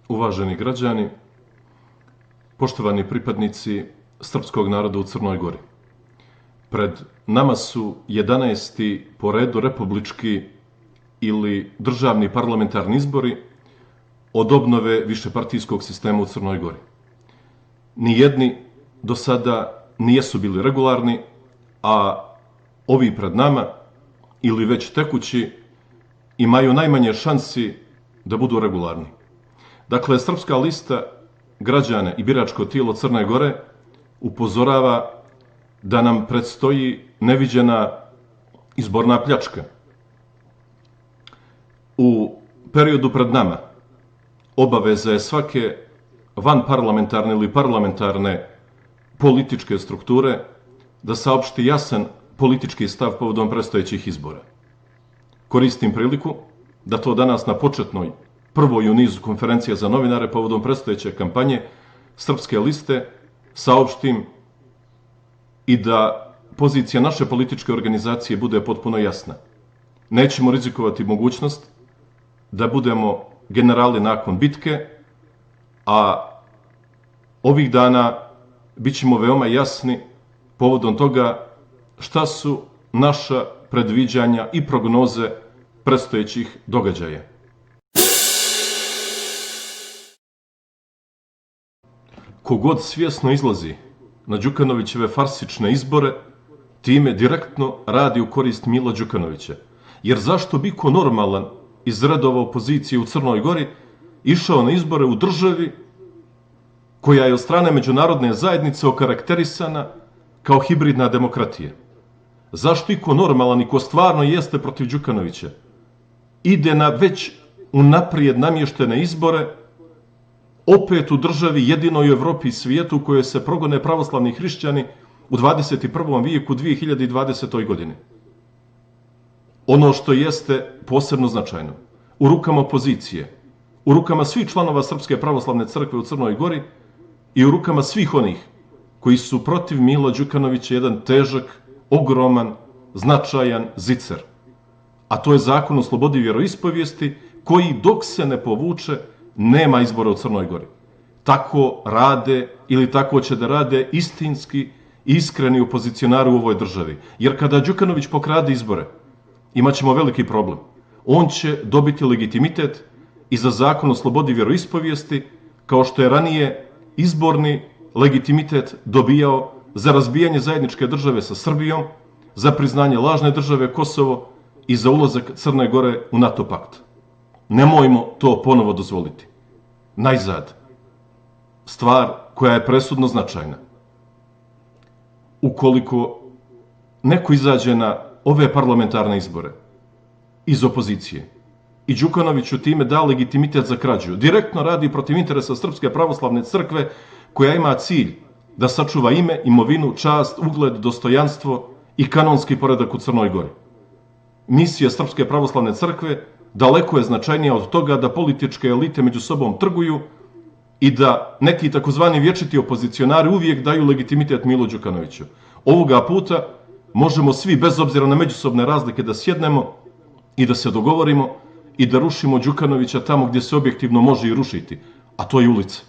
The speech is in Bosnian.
uvaženi građani, poštovani pripadnici srpskog naroda u Crnoj Gori. Pred nama su 11. po redu republički ili državni parlamentarni izbori od obnove višepartijskog sistema u Crnoj Gori. Nijedni do sada nijesu bili regularni, a ovi pred nama ili već tekući imaju najmanje šansi da budu regularni. Dakle, Srpska lista građana i biračko tijelo Crne Gore upozorava da nam predstoji neviđena izborna pljačka. U periodu pred nama obaveza je svake vanparlamentarne ili parlamentarne političke strukture da saopšti jasan politički stav povodom predstojećih izbora. Koristim priliku da to danas na početnoj, prvoj u nizu konferencija za novinare povodom predstojeće kampanje Srpske liste saopštim i da pozicija naše političke organizacije bude potpuno jasna. Nećemo rizikovati mogućnost da budemo generali nakon bitke, a ovih dana bit ćemo veoma jasni povodom toga šta su naša predviđanja i prognoze predstojećih događaja. Kogod svjesno izlazi na Đukanovićeve farsične izbore, time direktno radi u korist Mila Đukanovića. Jer zašto bi ko normalan iz redova opozicije u Crnoj Gori išao na izbore u državi koja je od strane međunarodne zajednice okarakterisana kao hibridna demokratija? Zašto iko normalan i ko stvarno jeste protiv Đukanovića ide na već unaprijed namještene izbore opet u državi jedinoj u Evropi i svijetu u kojoj se progone pravoslavni hrišćani u 21. vijeku 2020. godini? Ono što jeste posebno značajno, u rukama opozicije, u rukama svih članova Srpske pravoslavne crkve u Crnoj Gori i u rukama svih onih koji su protiv Mila Đukanovića jedan težak, ogroman, značajan zicer. A to je Zakon o slobodi vjeroispovijesti koji dok se ne povuče nema izbora u Crnoj Gori. Tako rade ili tako će da rade istinski, iskreni opozicionari u ovoj državi. Jer kada Đukanović pokrade izbore, imaćemo veliki problem. On će dobiti legitimitet i za Zakon o slobodi vjeroispovijesti, kao što je ranije izborni legitimitet dobijao za razbijanje zajedničke države sa Srbijom, za priznanje lažne države Kosovo i za ulazak Crne Gore u NATO pakt. Nemojmo to ponovo dozvoliti. Najzad, stvar koja je presudno značajna. Ukoliko neko izađe na ove parlamentarne izbore iz opozicije i Đukanoviću time da legitimitet za krađu, direktno radi protiv interesa Srpske pravoslavne crkve koja ima cilj da sačuva ime, imovinu, čast, ugled, dostojanstvo i kanonski poredak u Crnoj Gori. Misija Srpske pravoslavne crkve daleko je značajnija od toga da političke elite među sobom trguju i da neki takozvani vječiti opozicionari uvijek daju legitimitet Milu Đukanoviću. Ovoga puta možemo svi, bez obzira na međusobne razlike, da sjednemo i da se dogovorimo i da rušimo Đukanovića tamo gdje se objektivno može i rušiti, a to je ulica.